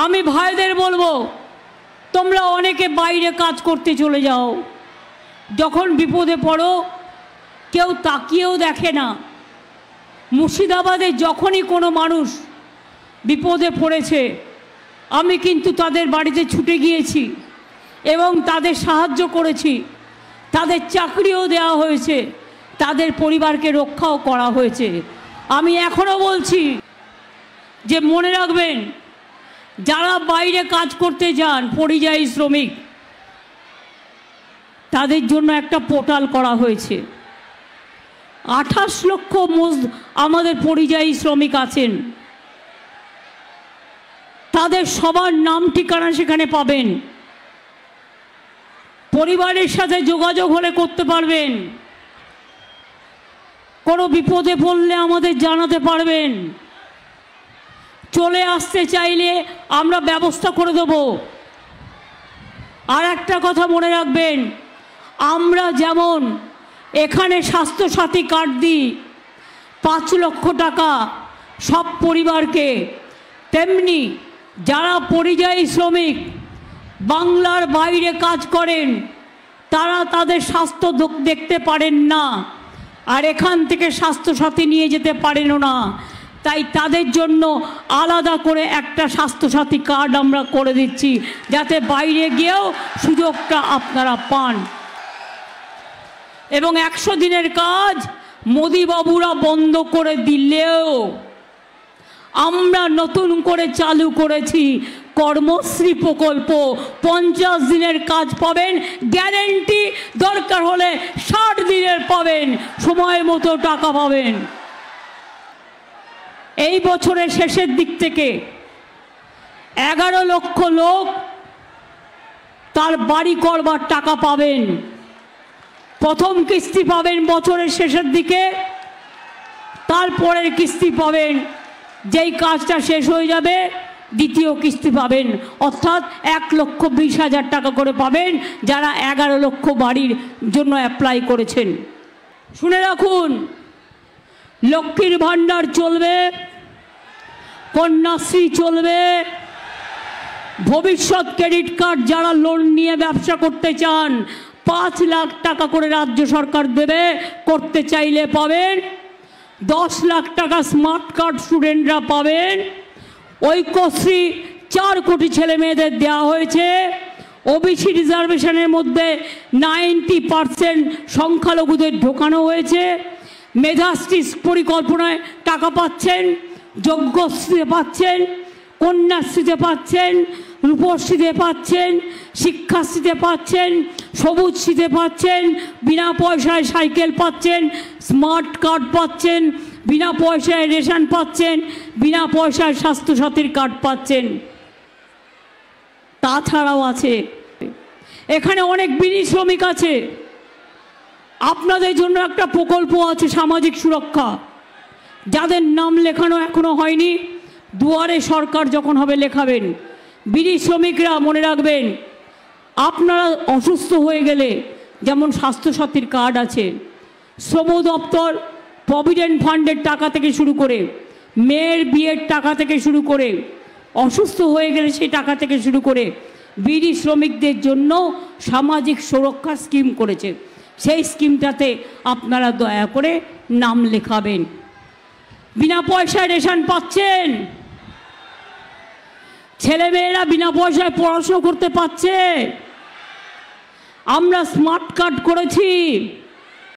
আমি ভাইদের বলবো, তোমরা অনেকে বাইরে কাজ করতে চলে যাও, যখন বিপদে পড়ো কেউ তাকিয়েও দেখে না। মুর্শিদাবাদে যখনই কোনো মানুষ বিপদে পড়েছে আমি কিন্তু তাদের বাড়িতে ছুটে গিয়েছি এবং তাদের সাহায্য করেছি, তাদের চাকরিও দেওয়া হয়েছে, তাদের পরিবারকে রক্ষাও করা হয়েছে। আমি এখনও বলছি যে মনে রাখবেন, যারা বাইরে কাজ করতে যান পরিযায়ী শ্রমিক, তাদের জন্য একটা পোর্টাল করা হয়েছে। 28 লক্ষ আমাদের পরিযায়ী শ্রমিক আছেন, তাদের সবার নাম ঠিকানা সেখানে পাবেন। পরিবারের সাথে যোগাযোগ হলে করতে পারবেন, কোনো বিপদে পড়লে আমাদের জানাতে পারবেন, চলে আসতে চাইলে আমরা ব্যবস্থা করে দেব। আর একটা কথা মনে রাখবেন, আমরা যেমন এখানে স্বাস্থ্যসাথী কার্ড দিই 5 লক্ষ টাকা সব পরিবারকে, তেমনি যারা পরিযায়ী শ্রমিক বাংলার বাইরে কাজ করেন তারা তাদের স্বাস্থ্য দেখতে পারেন না আর এখান থেকে স্বাস্থ্যসাথী নিয়ে যেতে পারেনও না, তাই তাদের জন্য আলাদা করে একটা স্বাস্থ্যসাথী কার্ড আমরা করে দিচ্ছি, যাতে বাইরে গিয়েও সুযোগটা আপনারা পান। এবং 100 দিনের কাজ মোদিবাবুরা বন্ধ করে দিলেও আমরা নতুন করে চালু করেছি কর্মশ্রী প্রকল্প। 50 দিনের কাজ পাবেন গ্যারেন্টি, দরকার হলে 60 দিনের পাবেন, সময় মতো টাকা পাবেন। এই বছরের শেষের দিক থেকে 11 লক্ষ লোক তার বাড়ি করবার টাকা পাবেন। প্রথম কিস্তি পাবেন বছরের শেষের দিকে, তারপরের কিস্তি পাবেন যেই কাজটা শেষ হয়ে যাবে, দ্বিতীয় কিস্তি পাবেন, অর্থাৎ 1,20,000 টাকা করে পাবেন যারা 11 লক্ষ বাড়ির জন্য অ্যাপ্লাই করেছেন। শুনে রাখুন, লক্ষ্মীর ভাণ্ডার চলবে, কন্যাশ্রী চলবে, ভবিষ্যৎ ক্রেডিট কার্ড যারা লোন নিয়ে ব্যবসা করতে চান 5 লাখ টাকা করে রাজ্য সরকার দেবে, করতে চাইলে পাবেন। 10 লাখ টাকা স্মার্ট কার্ড স্টুডেন্টরা পাবেন। ঐক্যশ্রী 4 কোটি ছেলে মেয়েদের দেওয়া হয়েছে। ওবিসি রিজার্ভেশনের মধ্যে 90% সংখ্যালঘুদের ঢোকানো হয়েছে। মেধাশ্রী পরিকল্পনায় টাকা পাচ্ছেন, যজ্ঞশ্রীতে পাচ্ছেন, কন্যাশ্রীতে পাচ্ছেন, রূপশ্রীতে পাচ্ছেন, শিক্ষাশ্রীতে পাচ্ছেন, সবুজশ্রীতে পাচ্ছেন, বিনা পয়সায় সাইকেল পাচ্ছেন, স্মার্ট কার্ড পাচ্ছেন, বিনা পয়সায় রেশন পাচ্ছেন, বিনা পয়সায় স্বাস্থ্যসাথীর কার্ড পাচ্ছেন। তাছাড়াও আছে এখানে অনেক বিনি শ্রমিক আছে, আপনাদের জন্য একটা প্রকল্প আছে সামাজিক সুরক্ষা। যাদের নাম লেখানো এখনো হয়নি, দুয়ারে সরকার যখন হবে লেখাবেন। বিনি শ্রমিকরা মনে রাখবেন, আপনারা অসুস্থ হয়ে গেলে যেমন স্বাস্থ্যসাথীর কার্ড আছে, শ্রম দপ্তর প্রভিডেন্ট ফান্ডের টাকা থেকে শুরু করে, মেয়ের বিয়ের টাকা থেকে শুরু করে, অসুস্থ হয়ে গেলে সেই টাকা থেকে শুরু করে বিনি শ্রমিকদের জন্য সামাজিক সুরক্ষা স্কিম করেছে। সেই স্কিমটাতে আপনারা দয়া করে নাম লেখাবেন। বিনা পয়সায় রেশন পাচ্ছেন, ছেলেমেয়েরা বিনা পয়সায় পড়াশোনা করতে পারছে। আমরা স্মার্ট কার্ড করেছি।